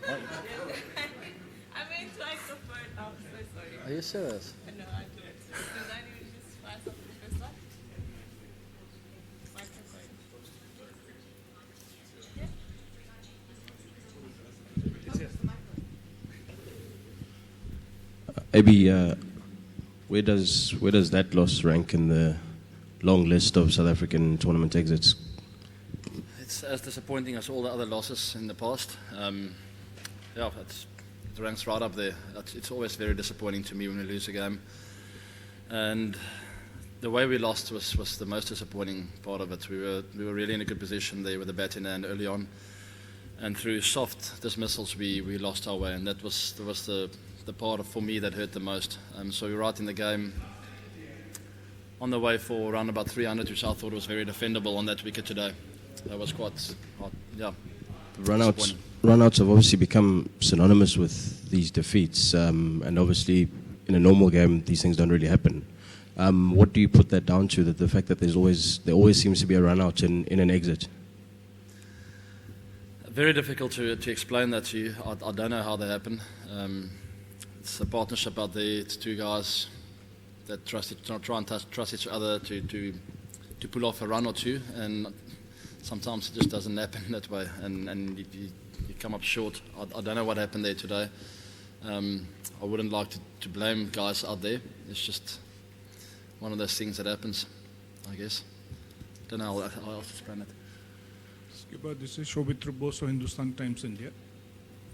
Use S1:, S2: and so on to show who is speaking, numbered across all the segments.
S1: I meant twice the word. I'm so sorry.
S2: Are you serious?
S1: No, I didn't. Did I need to just fire something the first one? Microphone.
S3: Maybe where does that loss rank in the long list of South African tournament exits?
S2: It's as disappointing as all the other losses in the past. Yeah, it ranks right up there. It's always very disappointing to me when we lose a game. And the way we lost was the most disappointing part of it. We were really in a good position there with the bat in hand early on. And through soft dismissals, we lost our way. And that was the part for me that hurt the most. So we were right in the game on the way for around about 300, which I thought was very defendable on that wicket today. That was quite, yeah.
S3: Runouts have obviously become synonymous with these defeats, and obviously in a normal game these things don't really happen. What do you put that down to? That the fact that there always seems to be a run out in an exit.
S2: Very difficult to explain that to you. I don't know how they happen. It's a partnership out there. It's two guys that try and trust each other to pull off a run or two, and sometimes it just doesn't happen that way, and you come up short. I don't know what happened there today. I wouldn't like to blame guys out there. It's just one of those things that happens, I guess. Don't know how else to explain it.
S4: Skipper, this is Shobit Ruboso, Hindustan Times India.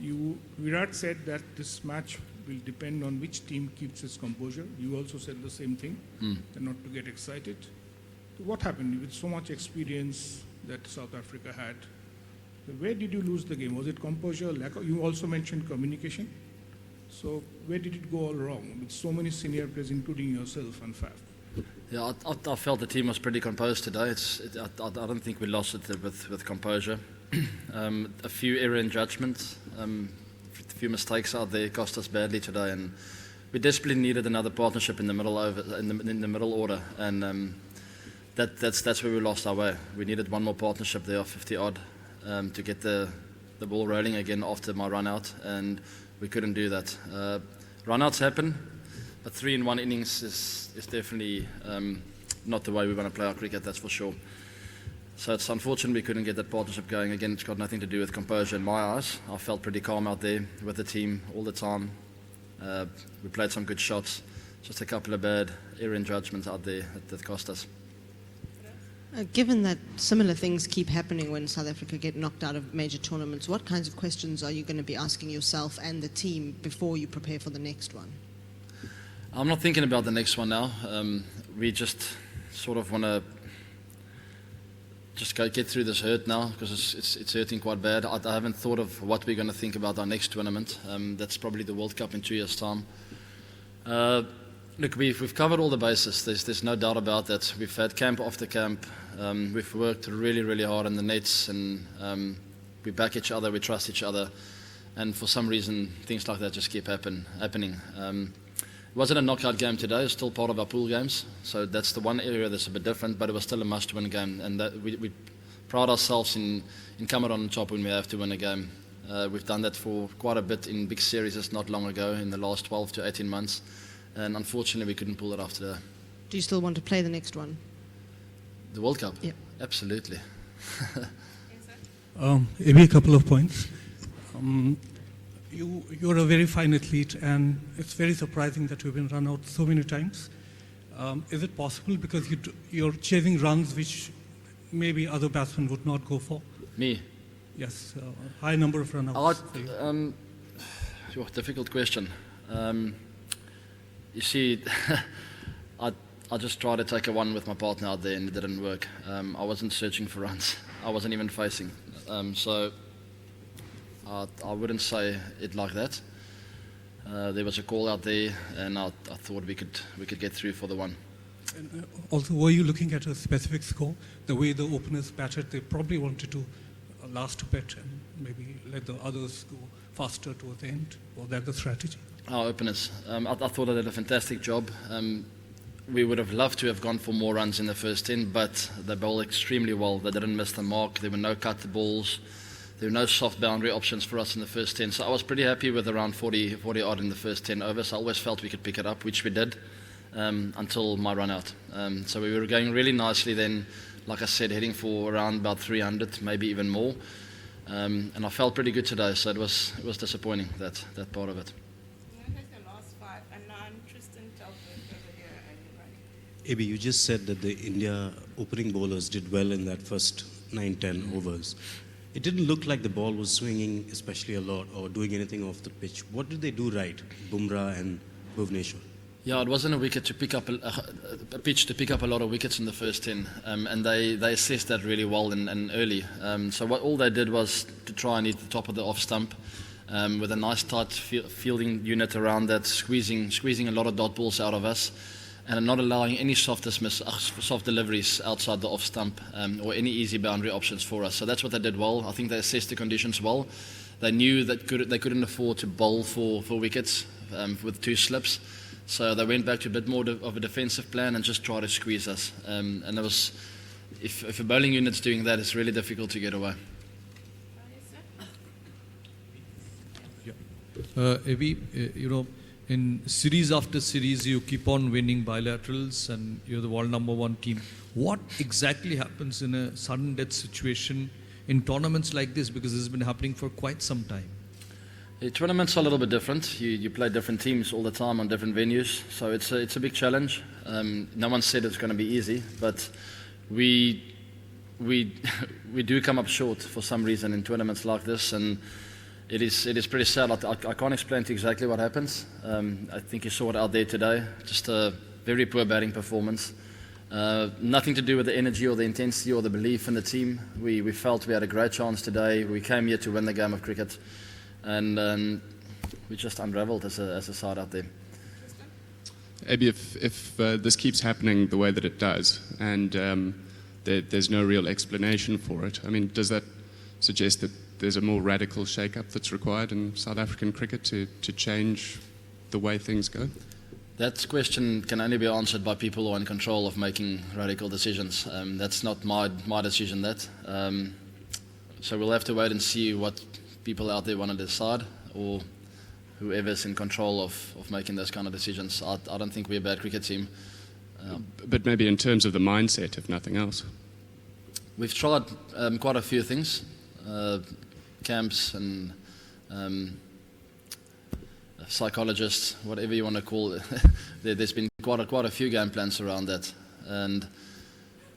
S4: Virat said that this match will depend on which team keeps its composure. You also said the same thing, and not to get excited. So what happened with so much experience that South Africa had? Where did you lose the game? Was it composure, you also mentioned communication. So where did it go all wrong with so many senior players, including yourself and Faf?
S2: Yeah, I felt the team was pretty composed today. I don't think we lost it with composure. A few error in judgment, a few mistakes out there cost us badly today, and we desperately needed another partnership in the middle order, and that's where we lost our way. We needed one more partnership there of 50 odd to get the ball rolling again after my run out, and we couldn't do that. Run outs happen, but 3 in 1 innings is definitely not the way we want to play our cricket, that's for sure. So it's unfortunate we couldn't get that partnership going. Again, it's got nothing to do with composure in my eyes. I felt pretty calm out there with the team all the time. We played some good shots, just a couple of bad error in judgments out there that cost us.
S5: Given that similar things keep happening when South Africa get knocked out of major tournaments, what kinds of questions are you going to be asking yourself and the team before you prepare for the next one?
S2: I'm not thinking about the next one now. We just sort of want to just get through this hurt now, because it's hurting quite bad. I haven't thought of what we're going to think about our next tournament. That's probably the World Cup in 2 years' time. Look, we've covered all the bases. There's no doubt about that. We've had camp after camp. We've worked really, really hard in the nets, and we back each other, we trust each other. And for some reason, things like that just keep happening. It wasn't a knockout game today. It's still part of our pool games. So that's the one area that's a bit different, but it was still a must-win game. And that we pride ourselves in coming on top when we have to win a game. We've done that for quite a bit in big series not long ago, in the last 12 to 18 months. And unfortunately, we couldn't pull it off today.
S5: Do you still want to play the next one?
S2: The World Cup?
S5: Yeah.
S2: Absolutely.
S6: Maybe a couple of points. You're a very fine athlete, and it's very surprising that you've been run out so many times. Is it possible because you're chasing runs which maybe other batsmen would not go for?
S2: Me?
S6: Yes, a high number of run-outs.
S2: Difficult question. You see, I just tried to take a one with my partner out there and it didn't work. I wasn't searching for runs. I wasn't even facing. So I wouldn't say it like that. There was a call out there, and I thought we could get through for the one.
S6: And also, were you looking at a specific score? The way the openers batted, they probably wanted to last a bit and maybe let the others go faster towards the end. Was that the strategy?
S2: Our openers. I thought they did a fantastic job. We would have loved to have gone for more runs in the first 10, but they bowled extremely well. They didn't miss the mark. There were no cut balls. there were no soft boundary options for us in the first 10. So I was pretty happy with around 40 odd in the first 10 overs. I always felt we could pick it up, which we did, until my run out. So we were going really nicely then, like I said, heading for around about 300, maybe even more. And I felt pretty good today, so it was disappointing, that part of it.
S1: You had the last 5, and now Tristan Telford over here and right.
S7: AB, you just said that the India opening bowlers did well in that first 9-10 overs. It didn't look like the ball was swinging especially a lot or doing anything off the pitch. What did they do right, Bumrah and Bhuvneshwar?
S2: Yeah, it wasn't a wicket to pick up a pitch to pick up a lot of wickets in the first 10, and they assessed that really well and early. So all they did was to try and hit the top of the off stump with a nice tight fielding unit around that, squeezing a lot of dot balls out of us, and not allowing any soft deliveries outside the off stump or any easy boundary options for us. So that's what they did well. I think they assessed the conditions well. They knew that they couldn't afford to bowl for wickets with 2 slips. So they went back to a bit more of a defensive plan and just tried to squeeze us. And it was, if a bowling unit's doing that, it's really difficult to get away.
S8: Avi, in series after series, you keep on winning bilaterals and you're the world #1 team. What exactly happens in a sudden death situation in tournaments like this? Because this has been happening for quite some time.
S2: The tournaments are a little bit different. You play different teams all the time on different venues, so it's a big challenge. No one said it's going to be easy, but we do come up short for some reason in tournaments like this, and it is pretty sad. I can't explain to you exactly what happens. I think you saw it out there today. Just a very poor batting performance. Nothing to do with the energy or the intensity or the belief in the team. We felt we had a great chance today. We came here to win the game of cricket. And we just unravelled as a side out there.
S9: Maybe if this keeps happening the way that it does, and there's no real explanation for it, I mean, does that suggest that there's a more radical shake-up that's required in South African cricket to change the way things go?
S2: That question can only be answered by people who are in control of making radical decisions. That's not my decision, that. So we'll have to wait and see what people out there want to decide, or whoever's in control of making those kind of decisions. I don't think we're a bad cricket team.
S9: But maybe in terms of the mindset, if nothing else.
S2: We've tried quite a few things, camps and psychologists, whatever you want to call it. There's been quite a few game plans around that, and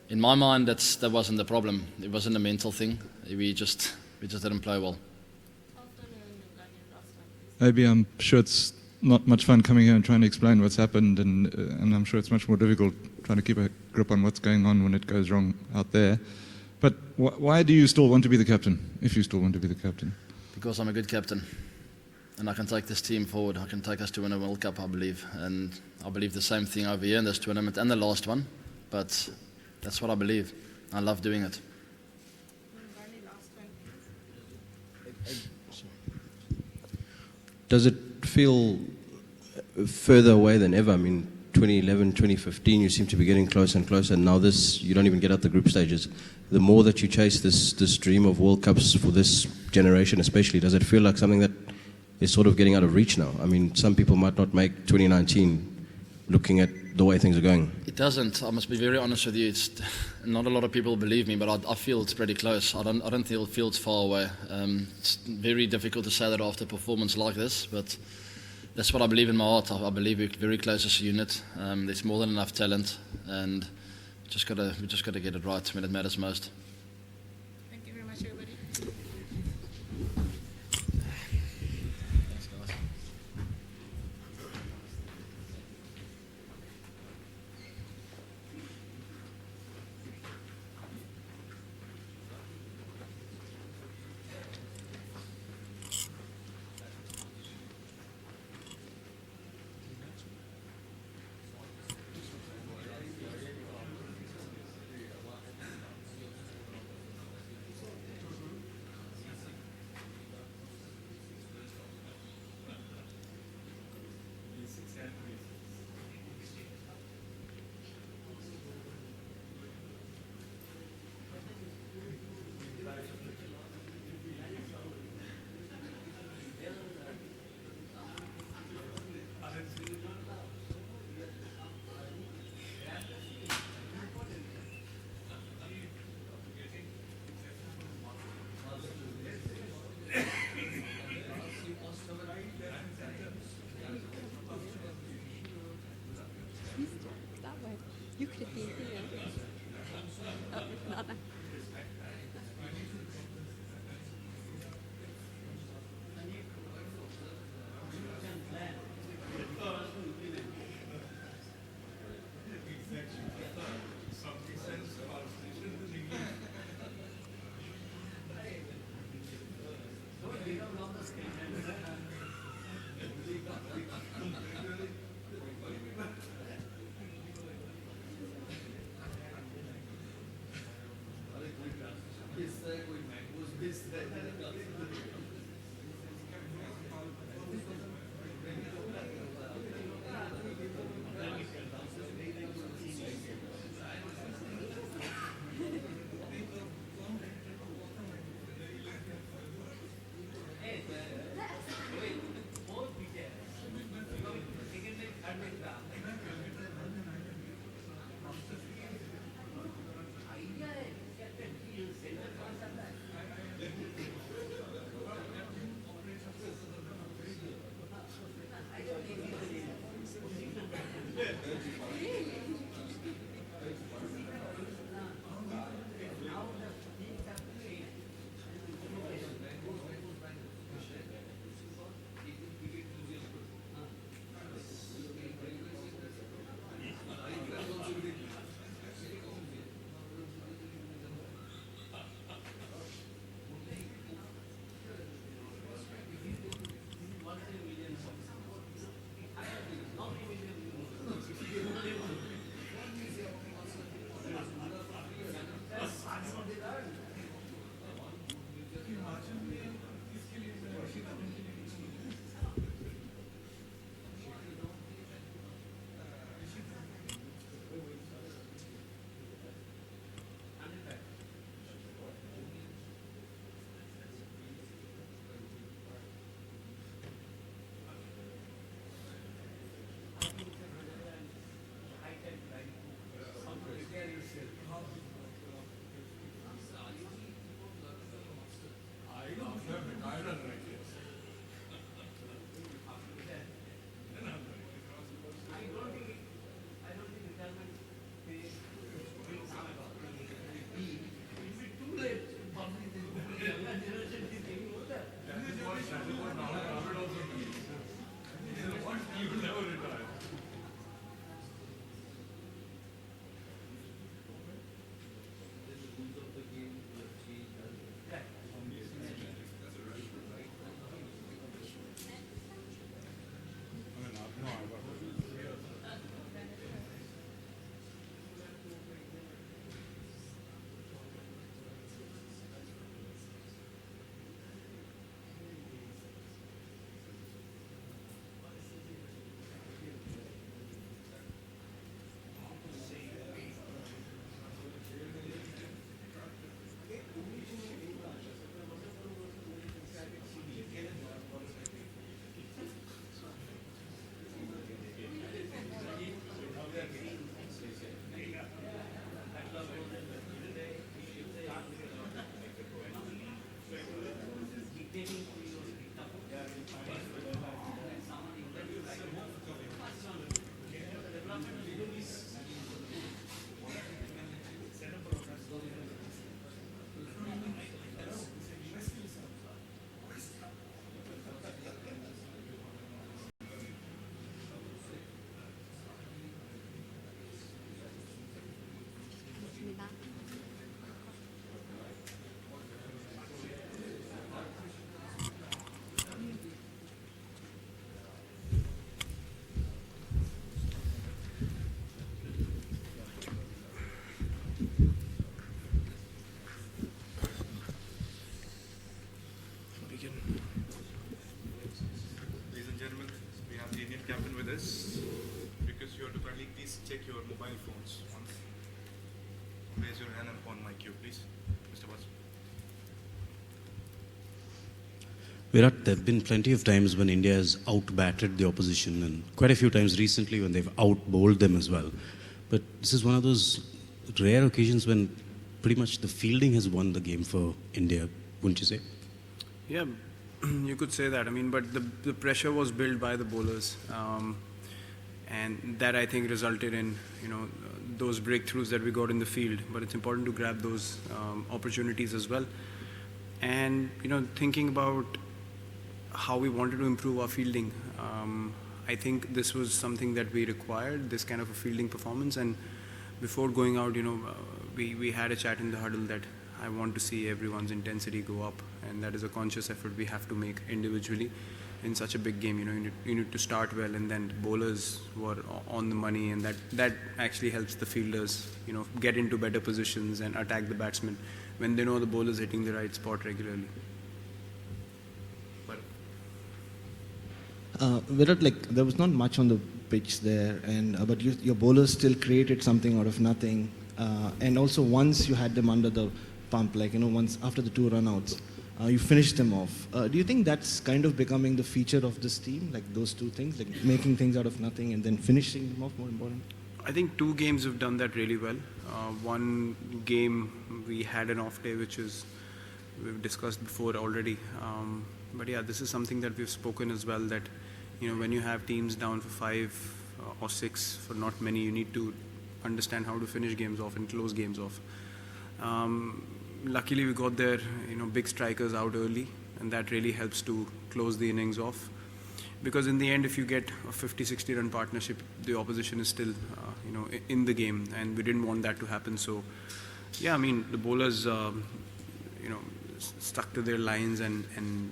S2: in my mind, that wasn't the problem. It wasn't a mental thing. We just didn't play well.
S10: Maybe I'm sure it's not much fun coming here and trying to explain what's happened, and I'm sure it's much more difficult trying to keep a grip on what's going on when it goes wrong out there. But why do you still want to be the captain, if you still want to be the captain?
S2: Because I'm a good captain, and I can take this team forward. I can take us to win a World Cup, I believe, and I believe the same thing over here in this tournament and the last one. But that's what I believe. I love doing it.
S3: Does it feel further away than ever? I mean, 2011, 2015, you seem to be getting closer and closer. And now this, you don't even get out the group stages. The more that you chase this dream of World Cups for this generation especially, does it feel like something that is sort of getting out of reach now? I mean, some people might not make 2019 looking at the way things are going.
S2: It doesn't. I must be very honest with you. It's not a lot of people believe me, but I feel it's pretty close. I don't feel it's far away. It's very difficult to say that after a performance like this, but that's what I believe in my heart. I believe we're very close as a unit. There's more than enough talent, and we just gotta get it right when it matters most.
S1: Thank you very much, everybody.
S11: Ladies and gentlemen, we have the Indian captain with us. Because you are to kindly please check your mobile phones once. Raise your hand upon my cue, please. Mr. Basu.
S7: Virat, there have been plenty of times when India has out-batted the opposition, and quite a few times recently when they've out-bowled them as well. But this is one of those rare occasions when pretty much the fielding has won the game for India, wouldn't you say?
S12: Yeah, you could say that. I mean, but the pressure was built by the bowlers, and that I think resulted in those breakthroughs that we got in the field. But it's important to grab those opportunities as well, and thinking about how we wanted to improve our fielding. I think this was something that we required, this kind of a fielding performance. And before going out, we had a chat in the huddle that I want to see everyone's intensity go up, and that is a conscious effort we have to make individually in such a big game. You need to start well, and then bowlers were on the money, and that actually helps the fielders get into better positions and attack the batsmen when they know the bowler's hitting the right spot regularly.
S13: Virat, there was not much on the pitch there, but your bowlers still created something out of nothing. And also, once you had them under the pump, once after the 2 run-outs, you finished them off. Do you think that's kind of becoming the feature of this team, those two things, making things out of nothing and then finishing them off, more important?
S12: I think 2 games have done that really well. One game we had an off day, which we've discussed before already. But yeah, this is something that we've spoken as well, that when you have teams down for 5 or 6 for not many, you need to understand how to finish games off and close games off. Luckily we got their big strikers out early, and that really helps to close the innings off, because in the end, if you get a 50-60 run partnership, the opposition is still in the game, and we didn't want that to happen. So yeah, I mean, the bowlers stuck to their lines and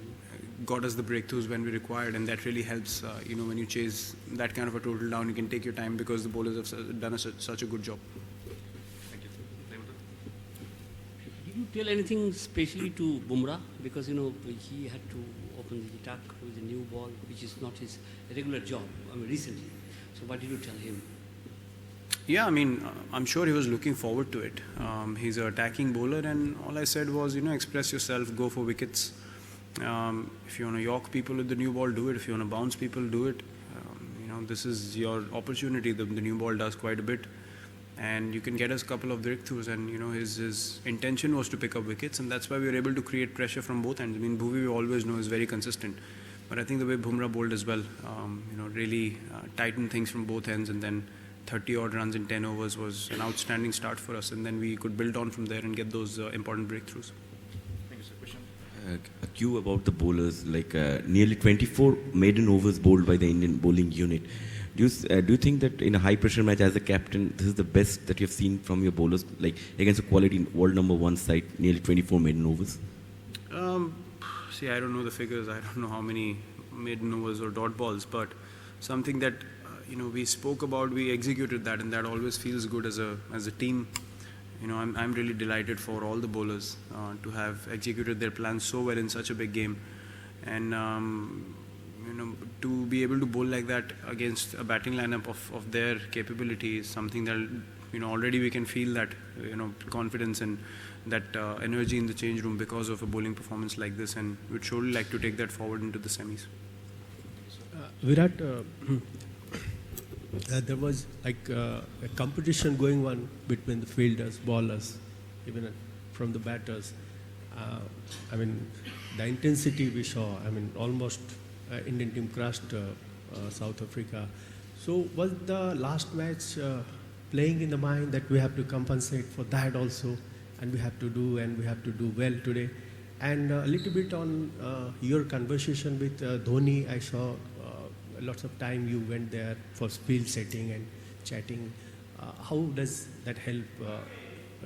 S12: got us the breakthroughs when we required, and that really helps. When you chase that kind of a total down, you can take your time because the bowlers have done such a good job.
S11: Thank you.
S14: Did you tell anything specially to Bumrah? Because he had to open the attack with a new ball, which is not his regular job. Recently. So what did you tell him?
S12: Yeah, I mean, I'm sure he was looking forward to it. He's an attacking bowler, and all I said was, express yourself, go for wickets. If you want to york people with the new ball, do it. If you want to bounce people, do it. This is your opportunity. The new ball does quite a bit, and you can get us a couple of breakthroughs. And his intention was to pick up wickets, and that's why we were able to create pressure from both ends. I mean, Bhuvi, we always know, is very consistent, but I think the way Bumrah bowled as well, really tightened things from both ends, and then 30 odd runs in 10 overs was an outstanding start for us, and then we could build on from there and get those important breakthroughs.
S11: Thank you, sir. Question?
S15: a cue about the bowlers, like nearly 24 maiden overs bowled by the Indian bowling unit. Do you think that in a high pressure match as a captain, this is the best that you've seen from your bowlers, like against a quality world #1 side, nearly 24 maiden overs?
S12: See, I don't know the figures. I don't know how many maiden overs or dot balls, but something that we spoke about, we executed that, and that always feels good as a team. I'm really delighted for all the bowlers to have executed their plans so well in such a big game, and to be able to bowl like that against a batting lineup of their capability is something that already we can feel that confidence and that energy in the change room because of a bowling performance like this, and we'd surely like to take that forward into the semis.
S16: Virat, there was like a competition going on between the fielders, bowlers, even from the batters. I mean, the intensity we saw, almost Indian team crushed South Africa. So was the last match playing in the mind that we have to compensate for that also, and we have to do well today? And a little bit on your conversation with Dhoni, I saw lots of time you went there for field setting and chatting. How does that help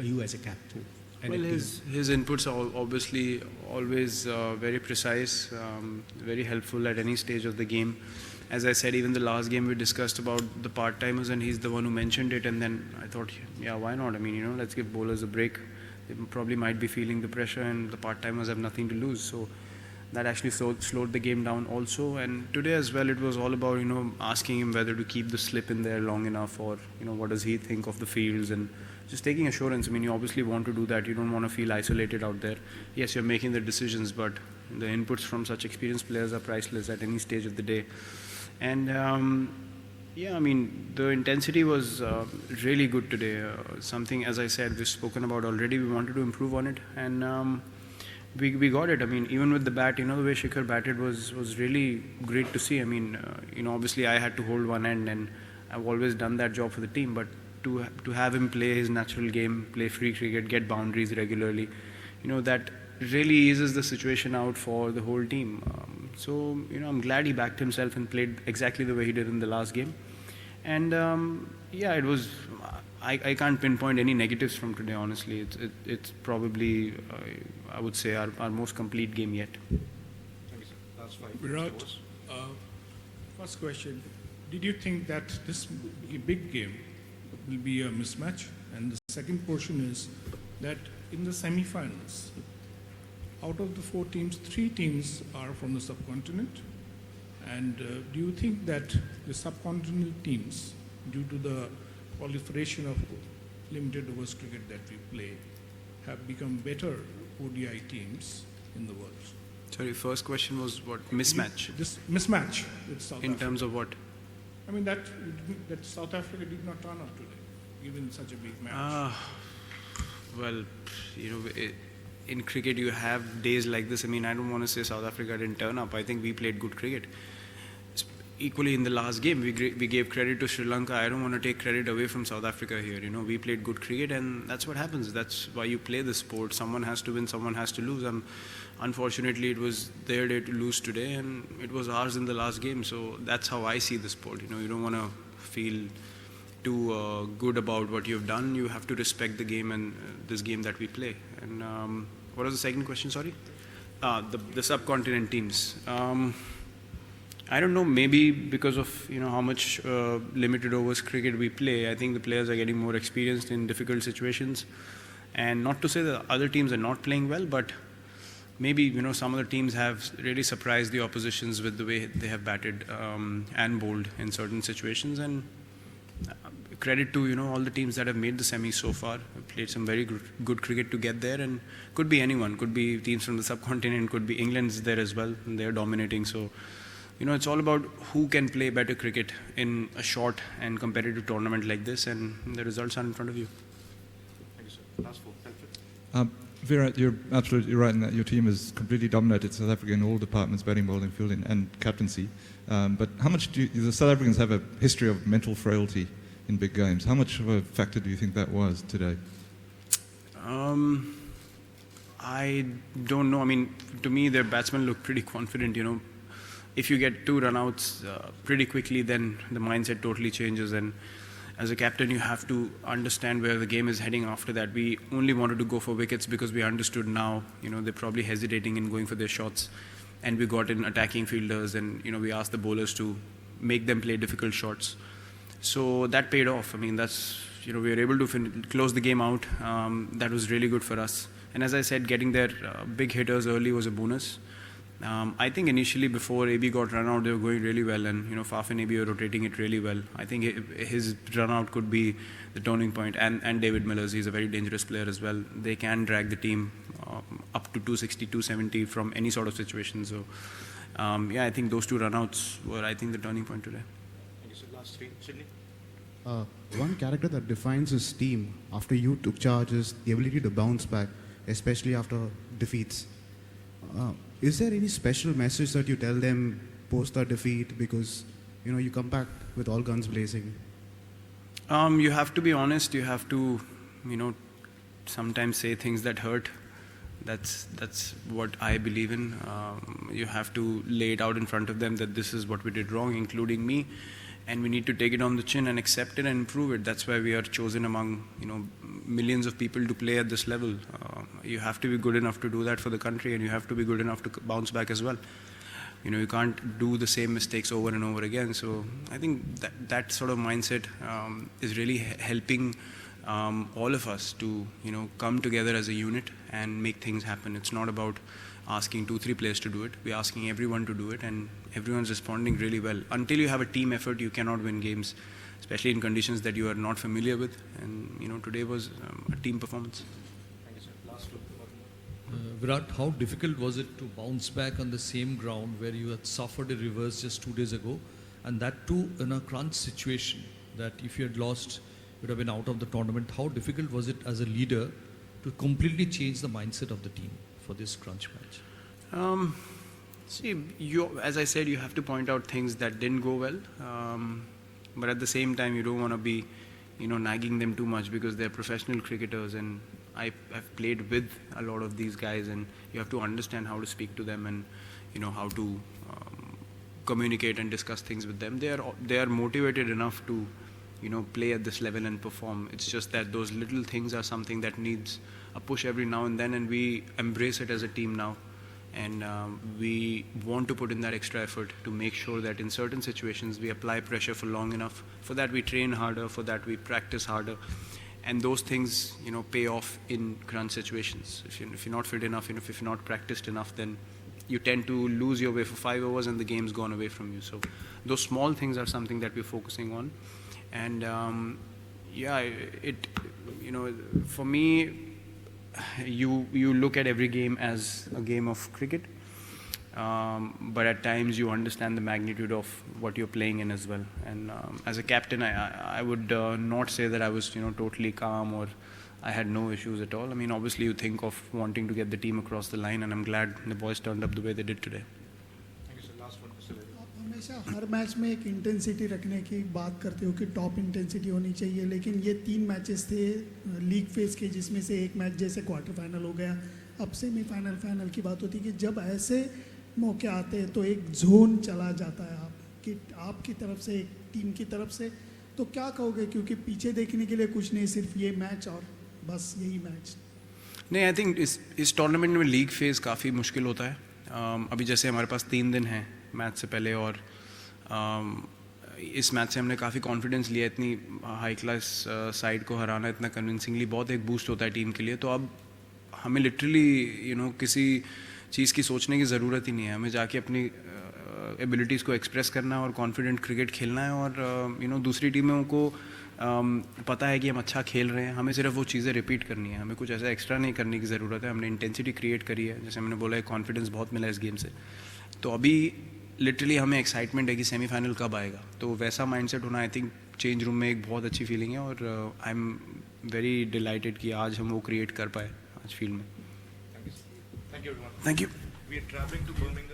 S16: you as a captain? And
S12: well, his inputs are obviously always very precise, very helpful at any stage of the game. As I said, even the last game we discussed about the part-timers, and he's the one who mentioned it, and then I thought, yeah, why not? Let's give bowlers a break. They probably might be feeling the pressure, and the part-timers have nothing to lose. So that actually slowed the game down also. And today as well, it was all about, asking him whether to keep the slip in there long enough, or, what does he think of the fields, and just taking assurance. You obviously want to do that. You don't want to feel isolated out there. Yes, you're making the decisions, but the inputs from such experienced players are priceless at any stage of the day. And the intensity was really good today. Something, as I said, we've spoken about already. We wanted to improve on it, and we got it. Even with the bat, the way Shikhar batted was really great to see. Obviously I had to hold one end, and I've always done that job for the team, but to have him play his natural game, play free cricket, get boundaries regularly, that really eases the situation out for the whole team. So I'm glad he backed himself and played exactly the way he did in the last game. And it was. I can't pinpoint any negatives from today. Honestly, it's probably I would say our most complete game yet.
S11: Thank you, sir. That's fine.
S4: Virat, first question: did you think that this big game will be a mismatch? And the second portion is that in the semi-finals, out of the 4 teams, 3 teams are from the subcontinent. And do you think that the subcontinental teams, due to the proliferation of limited overs cricket that we play, have become better ODI teams in the world?
S12: Sorry, first question was what? Mismatch?
S4: This mismatch with South Africa.
S12: In terms of what?
S4: That South Africa did not turn up today, given such a big match.
S12: Well, in cricket you have days like this. I don't want to say South Africa didn't turn up. I think we played good cricket. Equally in the last game, we gave credit to Sri Lanka. I don't want to take credit away from South Africa here. We played good cricket, and that's what happens. That's why you play the sport. Someone has to win, someone has to lose. Unfortunately, it was their day to lose today, and it was ours in the last game. So that's how I see the sport. You don't want to feel too good about what you've done. You have to respect the game and this game that we play. And what was the second question? Sorry, the subcontinent teams. I don't know, maybe because of how much limited overs cricket we play. I think the players are getting more experienced in difficult situations, and not to say that other teams are not playing well, but maybe some of the teams have really surprised the oppositions with the way they have batted and bowled in certain situations. And credit to all the teams that have made the semis so far. Played some very good cricket to get there, and could be anyone, could be teams from the subcontinent, could be England's there as well, and they're dominating. So it's all about who can play better cricket in a short and competitive tournament like this, and the results are in front of you.
S11: Thank you, sir. Last 4.
S10: Virat, you're absolutely right in that your team has completely dominated South Africa in all departments, batting, bowling, fielding, and captaincy. But how much the South Africans have a history of mental frailty in big games? How much of a factor do you think that was today?
S12: I don't know. I mean, to me, their batsmen look pretty confident, you know. If you get 2 runouts pretty quickly, then the mindset totally changes. And as a captain, you have to understand where the game is heading after that. We only wanted to go for wickets because we understood now, you know, they're probably hesitating in going for their shots. And we got in attacking fielders, and, you know, we asked the bowlers to make them play difficult shots. So that paid off. I mean, that's, you know, we were able to close the game out. That was really good for us. And as I said, getting their big hitters early was a bonus. I think initially before AB got run out, they were going really well, and, you know, Faf and AB were rotating it really well. I think his run out could be the turning point, and David Miller's. He's a very dangerous player as well. They can drag the team up to 260, 270 from any sort of situation. So, yeah, I think those 2 run outs were, I think, the turning point today.
S11: Thank you, sir. Last 3, Sydney.
S17: One character that defines his team after you took charge is the ability to bounce back, especially after defeats. Is there any special message that you tell them post that defeat? Because, you know, you come back with all guns blazing.
S12: You have to be honest. You have to, you know, sometimes say things that hurt. That's what I believe in. You have to lay it out in front of them that this is what we did wrong, including me, and we need to take it on the chin and accept it and improve it. That's why we are chosen among, you know, millions of people to play at this level. You have to be good enough to do that for the country, and you have to be good enough to bounce back as well. You know, you can't do the same mistakes over and over again. So I think that sort of mindset is really helping all of us to, you know, come together as a unit and make things happen. It's not about asking 2-3 players to do it. We're asking everyone to do it, and everyone's responding really well. Until you have a team effort, you cannot win games, especially in conditions that you are not familiar with. And, you know, today was a team performance.
S11: Thank you, sir. Last 2.
S8: Virat, how difficult was it to bounce back on the same ground where you had suffered a reverse just 2 days ago, and that too in a crunch situation that if you had lost, you would have been out of the tournament? How difficult was it as a leader to completely change the mindset of the team for this crunch match?
S12: See, as I said, you have to point out things that didn't go well, but at the same time, you don't want to be, you know, nagging them too much because they're professional cricketers, and I've played with a lot of these guys, and you have to understand how to speak to them and, you know, how to communicate and discuss things with them. They are motivated enough to, you know, play at this level and perform. It's just that those little things are something that needs a push every now and then, and we embrace it as a team now. And we want to put in that extra effort to make sure that in certain situations we apply pressure for long enough. For that we train harder, for that we practice harder. And those things, you know, pay off in crunch situations. If you're not fit enough, if you're not practiced enough, then you tend to lose your way for 5 overs and the game's gone away from you. So those small things are something that we're focusing on. And yeah, you know, for me, you look at every game as a game of cricket, but at times you understand the magnitude of what you're playing in as well. And as a captain, I would not say that I was, you know, totally calm or I had no issues at all. I mean, obviously you think of wanting to get the team across the line, and I'm glad the boys turned up the way they did today.
S11: Thank you, sir. Last one, Mr. Levy.
S18: आप हमेशा हर match में एक intensity रखने की बात करते हो कि टॉप इंटेंसिटी होनी चाहिए, लेकिन ये 3 मैचेस थे लीग फेज के, जिसमें से एक मैच जैसे क्वार्टर फाइनल हो गया, अब सेमीफाइनल फाइनल की बात होती है कि जब ऐसे मौके आते हैं तो एक जोन चला जाता है आपकी तरफ से, एक टीम की तरफ से, तो क्या कहोगे? क्योंकि पीछे देखने के लिए कुछ नहीं, सिर्फ ये मैच और बस यही मैच।
S12: नहीं, आई थिंक इस टूर्नामेंट में लीग फेज काफ़ी मुश्किल होता है। अभी जैसे हमारे पास 3 दिन हैं मैच से पहले, और इस मैच से हमने काफ़ी कॉन्फिडेंस लिया, इतनी हाई क्लास साइड को हराना इतना कन्विंसिंगली बहुत एक बूस्ट होता है टीम के लिए। तो अब हमें लिटरली, यू नो, किसी चीज़ की सोचने की ज़रूरत ही नहीं है, हमें जाके अपनी एबिलिटीज़ को एक्सप्रेस करना है और कॉन्फिडेंट क्रिकेट खेलना है। और यू नो, दूसरी टीमों को पता है कि हम अच्छा खेल रहे हैं, हमें सिर्फ वो चीज़ें रिपीट करनी है, हमें कुछ ऐसा एक्स्ट्रा नहीं करने की ज़रूरत है। हमने इंटेंसिटी क्रिएट करी है, जैसे मैंने बोला है, कॉन्फिडेंस बहुत मिला इस गेम से। तो अभी लिटरली हमें एक्साइटमेंट है कि सेमीफाइनल कब आएगा, तो वैसा माइंडसेट होना आई थिंक चेंज रूम में एक बहुत अच्छी फीलिंग है। और आई एम वेरी डिलाइटेड कि आज हम वो क्रिएट कर पाए आज फील्ड में।
S11: Thank you, everyone.
S12: Thank you.
S11: We are traveling to Birmingham.